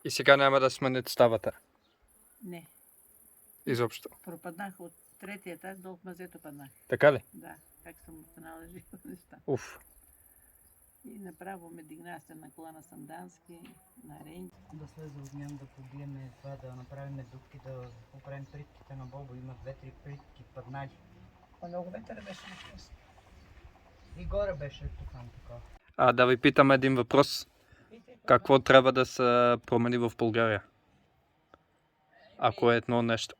И сега няма да сменят ставата. Не. Изобщо. Пропаднах от третия етаж, долу в мазето паднах. Така ли? Да, как съм останала жива, неща. Уф. И направо ме дигнахте на кола на Сандански, на Рейн. Да слезе от ням, да побиеме това, да направим дупки, да поправим притките на Бобо. Има 2-3 притки паднали. Много ветър беше на хвост. И горе беше тук така. Да ви питам един въпрос. Какво трябва да се промени в България? Ако е едно нещо.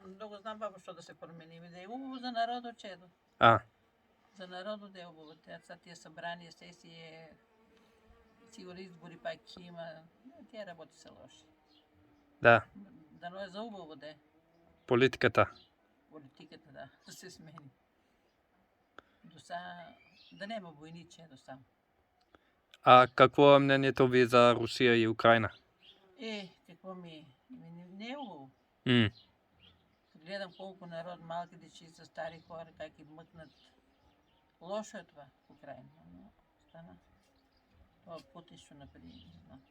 Много знам баба, що да се промени. Да е убаво за народа, чедо. За народа да е убаво. Тия събрания, сесии, сигурно избори пак има. Тия работи са лоши. Да. Дано е за убаво да е. Политиката, да се смени. Да няма войни, чедо сам. Какво е мнението ви за Русия и Украина? Какво ми не е убаво. Гледам колко народ, малки дечица, стари хора, как ги мъкнат. Лошо е това в Украина, но стана. Това Путин ще напади, не знам.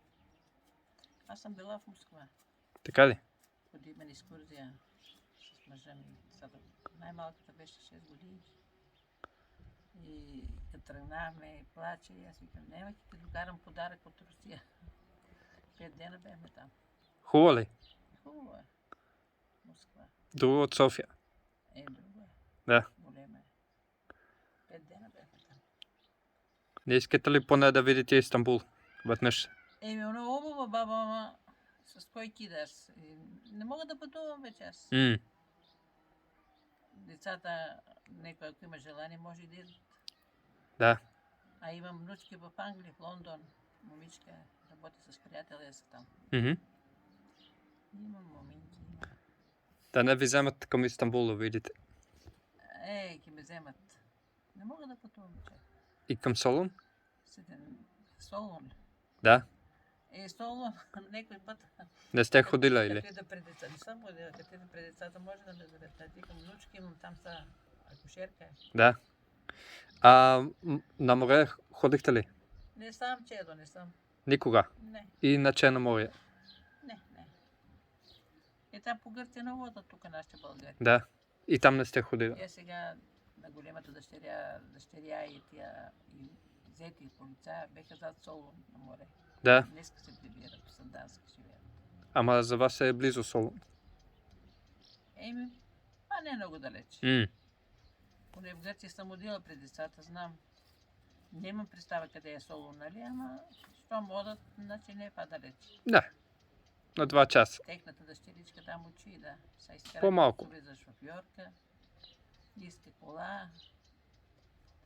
Аз съм била в Москва. Така ли? Ходим на екскурзия с мъжа ми. Най-малката беше 6 години. И като тръгнахме, плаче, и аз викам, няма ти докарам подарък от Русия. 5 дена бяхме там. Хубаво ли? Хубаво е. Москва. Друго от София? Друго е. Да. Голема е. 5 дена бяхме там. Не искате ли поне да видите Истанбул веднъж? Много хубава баба, ама с кой кидаш? Не мога да пътувам вече аз. Децата, некой ако има желание, може и да идват. Да. Имам внучки в Англия, в Лондон. Момичка работи с приятеля са там. Имам моменти. Да не ви вземат към Истанбул да видите? Ки ме вземат. Не мога да пътувам вече. И към Солун? Солун? Да. Солун, некой път. Не сте ходила или? Като да пред деца. Не съм ходила, като да пред децата може да ме заведат. Към внучки имам, там са акушерка. Да. На море ходихте ли? Не сам, чедо, не съм. Никога? Не. И на Черно море? Не. Там по Гърция на вода, тук нашите България. Да. И там не сте ходили? Сега на големата дъщеря и тия зети и полицая беха зад Солун на море. Да. Днеска се прибират в Сандански живеят. Ама за вас е близо Солун? Не е много далеч. Поне в Гърция съм ходила пред децата, знам. Нямам представа къде е Солун, нали, ама щом одат, значи не е по-далеч. Да. На 2 часа. Техната дъщеричка там учи, да. По-малко. За шофьорка, иска кола.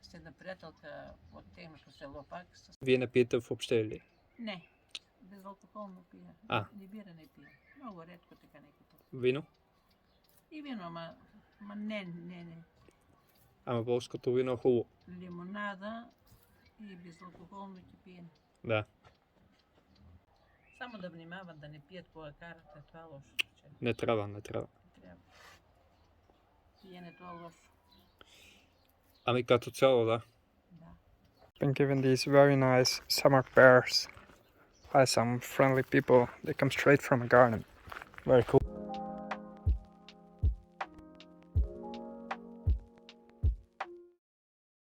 С една приятелка от техното село пак. Вие не пиете въобще ли? Не. Безалкохолно пия. Не бира не пия. Много редко така некато. Вино? И вино, ама не. Ама българското вино е хубаво. Лимонада и безалкохолно ги пием. Да. Само да внимават да не пият кола карата, това е лошо. Не трябва. Пиенето е лошо. Ами като цяло, да. Been given these very nice summer pears by some friendly people. They come straight from a garden. Very cool.